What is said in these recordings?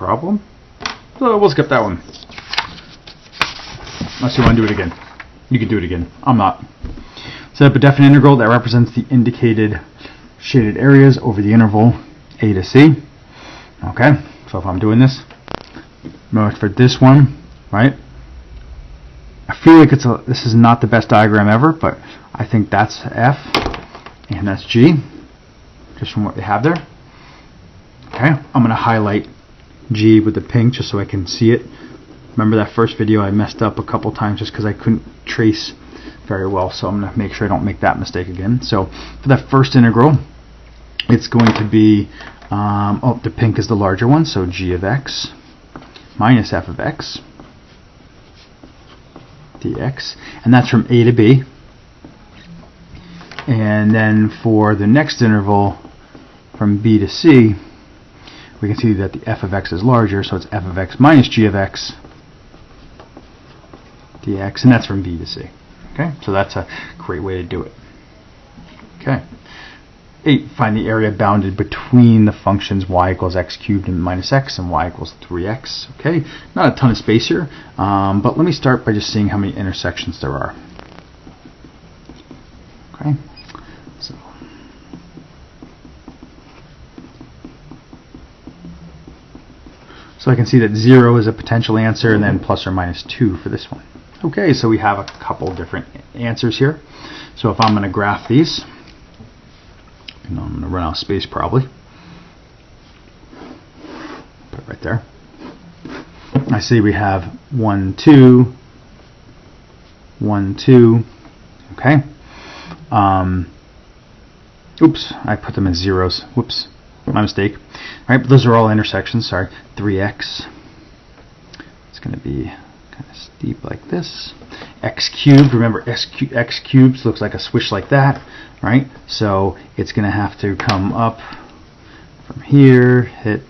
problem. So we'll skip that one. Unless you want to do it again. You can do it again. I'm not. Set up a definite integral that represents the indicated shaded areas over the interval a to c. Okay, so if I'm doing this, remember for this one, right? I feel like this is not the best diagram ever, but I think that's F and that's G, just from what we have there. Okay, I'm going to highlight G with the pink just so I can see it. Remember that first video I messed up a couple times just because I couldn't trace very well, so I'm going to make sure I don't make that mistake again. So for that first integral, it's going to be, the pink is the larger one, so g of x minus f of x dx, and that's from a to b. And then for the next interval from b to c, we can see that the f of x is larger, so it's f of x minus g of x dx, and that's from b to c. Okay, so that's a great way to do it. Okay. 8. Find the area bounded between the functions y equals x cubed and minus x and y equals 3x. Okay, not a ton of space here, but let me start by just seeing how many intersections there are. Okay, so I can see that 0 is a potential answer, and then plus or minus 2 for this one. Okay, so we have a couple different answers here. So if I'm going to graph these, I'm going to run out of space probably. Put it right there. I see we have 1, 2, 1, 2. Okay. Oops, I put them as zeros. Whoops, my mistake. All right, but those are all intersections. Sorry, 3x. It's going to be kind of steep like this. X cubed. Remember, x cubed looks like a swish like that, right? So it's going to have to come up from here, hit.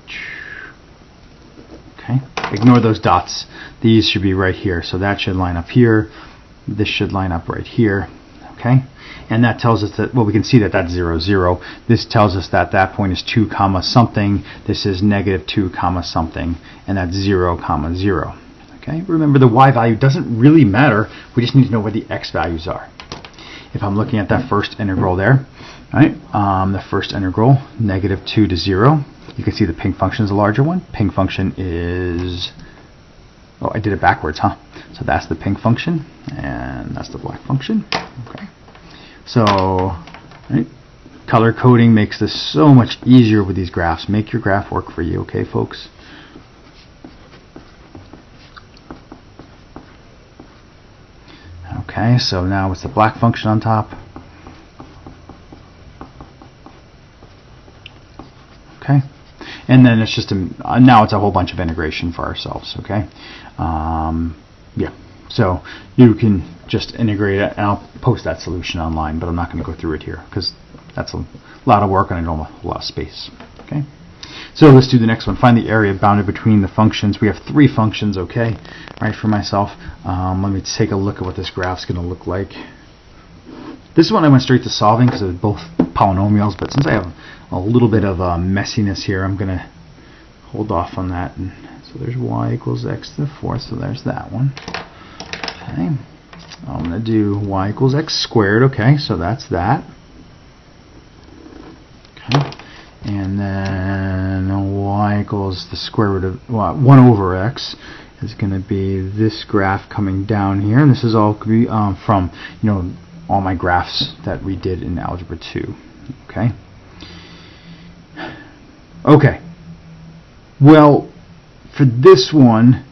Okay. Ignore those dots. These should be right here. So that should line up here. This should line up right here. Okay. And that tells us that, well, we can see that that's 0, 0. This tells us that that point is 2 comma something. This is negative 2 comma something. And that's 0 comma 0. Okay. Remember, the y value doesn't really matter. We just need to know where the x values are. If I'm looking at that first integral there, right? The first integral, negative 2 to 0. You can see the pink function is the larger one. Pink function is, oh, I did it backwards, huh? So that's the pink function, and that's the black function. Okay. So, right, color coding makes this so much easier with these graphs. Make your graph work for you, okay, folks? Okay, so now it's the black function on top. Okay, and then it's just now it's a whole bunch of integration for ourselves. Okay, yeah. So you can just integrate it, and I'll post that solution online, but I'm not going to go through it here because that's a lot of work and I don't have a lot of space. Okay, so let's do the next one. Find the area bounded between the functions. We have 3 functions. Okay, all right, for myself. Let me take a look at what this graph's going to look like. This one I went straight to solving because they're both polynomials, but since I have a little bit of messiness here, I'm going to hold off on that. And so there's y equals x to the 4th, so there's that one. Okay, I'm going to do y equals x squared. Okay, so that's that. Okay, and then y equals the square root of 1 over x is going to be this graph coming down here, and this is all going to be from, you know, all my graphs that we did in Algebra 2. Okay. Okay. Well, for this one,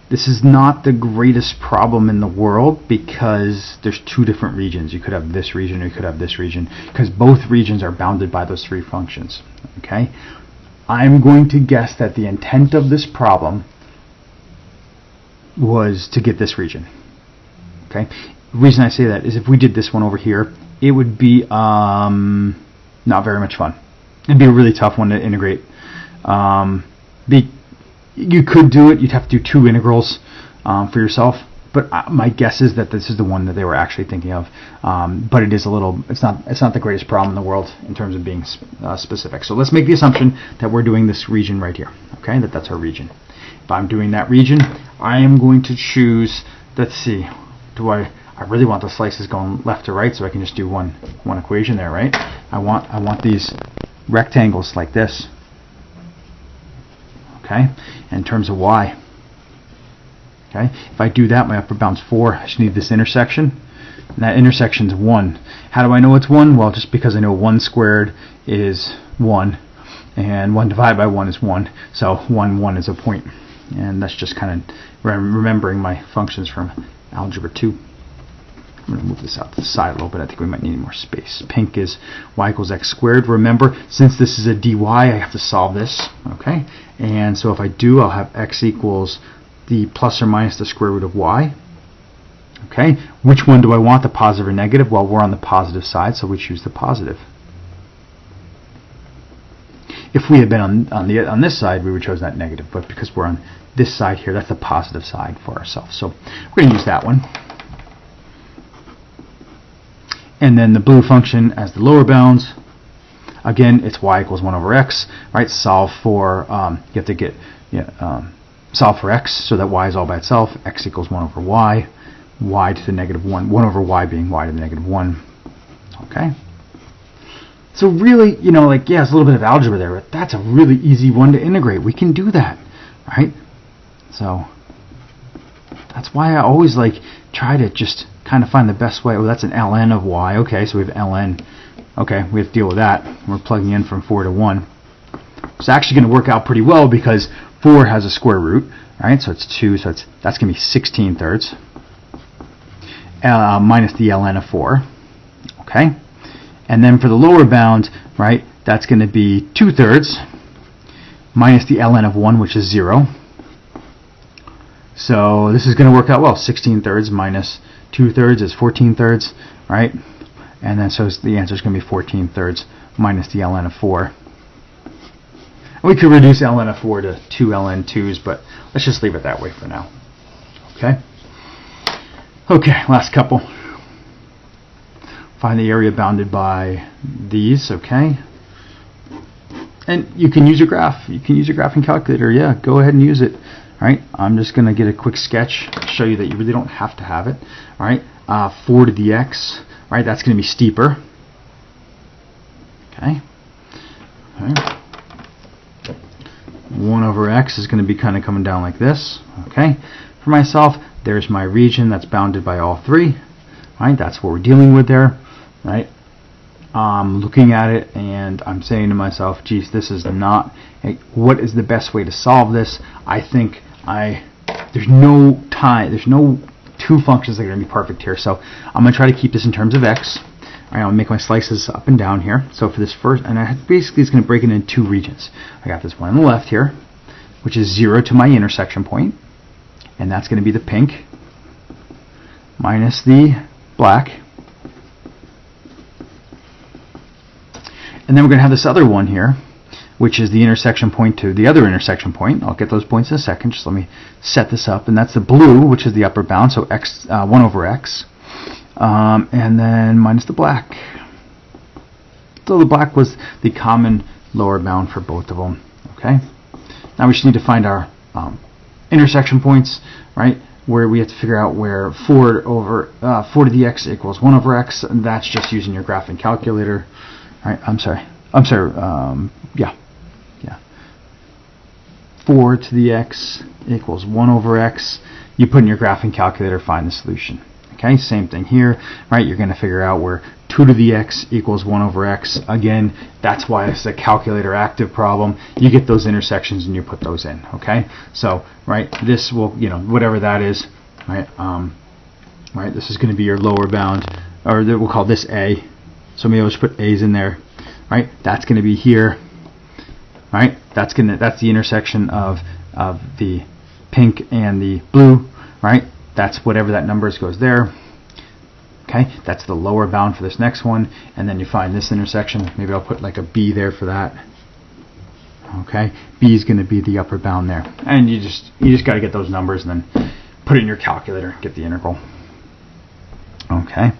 this is not the greatest problem in the world because there's 2 different regions. You could have this region or you could have this region because both regions are bounded by those 3 functions. Okay. I'm going to guess that the intent of this problem was to get this region. Okay. The reason I say that is if we did this one over here, it would be not very much fun. It'd be a really tough one to integrate. You could do it. You'd have to do 2 integrals for yourself, but my guess is that this is the one that they were actually thinking of. But it is a little, it's not the greatest problem in the world in terms of being specific. So let's make the assumption that we're doing this region right here. Okay, that's our region. If I'm doing that region, I am going to choose, let's see, I really want the slices going left to right, so I can just do one equation there, right? I want these rectangles like this. Okay, in terms of y. Okay, if I do that, my upper bound's 4. I just need this intersection, and that intersection's 1. How do I know it's 1? Well, just because I know 1 squared is 1, and 1 divided by 1 is 1. So 1 is a point, and that's just kind of remembering my functions from algebra 2. I'm going to move this out to the side a little bit. I think we might need more space. Pink is y equals x squared. Remember, since this is a dy, I have to solve this. Okay, and so if I do, I'll have x equals the plus or minus the square root of y. Okay, which one do I want, the positive or negative? Well, we're on the positive side, so we choose the positive. If we had been on this side, we would choose that negative, but because we're on this side here, that's the positive side for ourselves. So we're going to use that one. And then the blue function as the lower bounds. Again, it's y equals 1 over x, right? Solve for, you have to get, solve for x so that y is all by itself. X equals 1 over y, y to the negative 1, 1 over y being y to the negative 1. Okay? So really, yeah, it's a little bit of algebra there, but that's a really easy one to integrate. We can do that, right? So that's why I always try to just kind of find the best way. Oh, that's an ln of y. Okay, so we have ln. Okay, we have to deal with that. We're plugging in from 4 to 1. It's actually going to work out pretty well because 4 has a square root, right? So it's 2, so that's going to be 16/3 minus the ln of 4. Okay, and then for the lower bound, right, that's going to be 2/3 minus the ln of 1, which is 0. So this is going to work out well. 16/3 minus 2/3 is 14/3, right? And then so the answer is going to be 14/3 minus the ln of 4. We could reduce ln of 4 to 2 ln 2's, but let's just leave it that way for now. Okay? Okay, last couple. Find the area bounded by these, okay? And you can use your graph. You can use your graphing calculator. Yeah, go ahead and use it. All right, I'm just going to get a quick sketch to show you that you really don't have to have it. All right, 4 to the x, right, that's going to be steeper. Okay. 1 over x is going to be kind of coming down like this. Okay. For myself, there's my region that's bounded by all 3. Right, that's what we're dealing with there. Right. I'm looking at it and I'm saying to myself, geez, this is not, what is the best way to solve this? I think there's no 2 functions that are going to be perfect here. So I'm going to try to keep this in terms of x. I'll make my slices up and down here. So for this first, and basically it's going to break it into 2 regions. I got this one on the left here, which is 0 to my intersection point, and that's going to be the pink minus the black. And then we're going to have this other one here, which is the intersection point to the other intersection point. I'll get those points in a second. Just let me set this up. And that's the blue, which is the upper bound, so x 1 over x. And then minus the black. So the black was the common lower bound for both of them. Okay. Now we just need to find our intersection points, right? Where we have to figure out where 4 to the x equals 1 over x, and that's just using your graphing calculator. All right. I'm sorry. Yeah. 4 to the x equals 1 over x. You put in your graphing calculator, find the solution. Okay, same thing here, right? You're going to figure out where 2 to the x equals 1 over x. Again, that's why it's a calculator active problem. You get those intersections and you put those in. Okay, so right, this will, whatever that is, right? Right, this is going to be your lower bound, or we'll call this a. So maybe I'll just put a's in there, right? That's going to be here, right? That's the intersection of the pink and the blue, right? That's whatever that number is goes there. Okay, that's the lower bound for this next one, and then you find this intersection. Maybe I'll put like a B there for that. Okay, B is going to be the upper bound there, and you just got to get those numbers and then put it in your calculator, get the integral. Okay,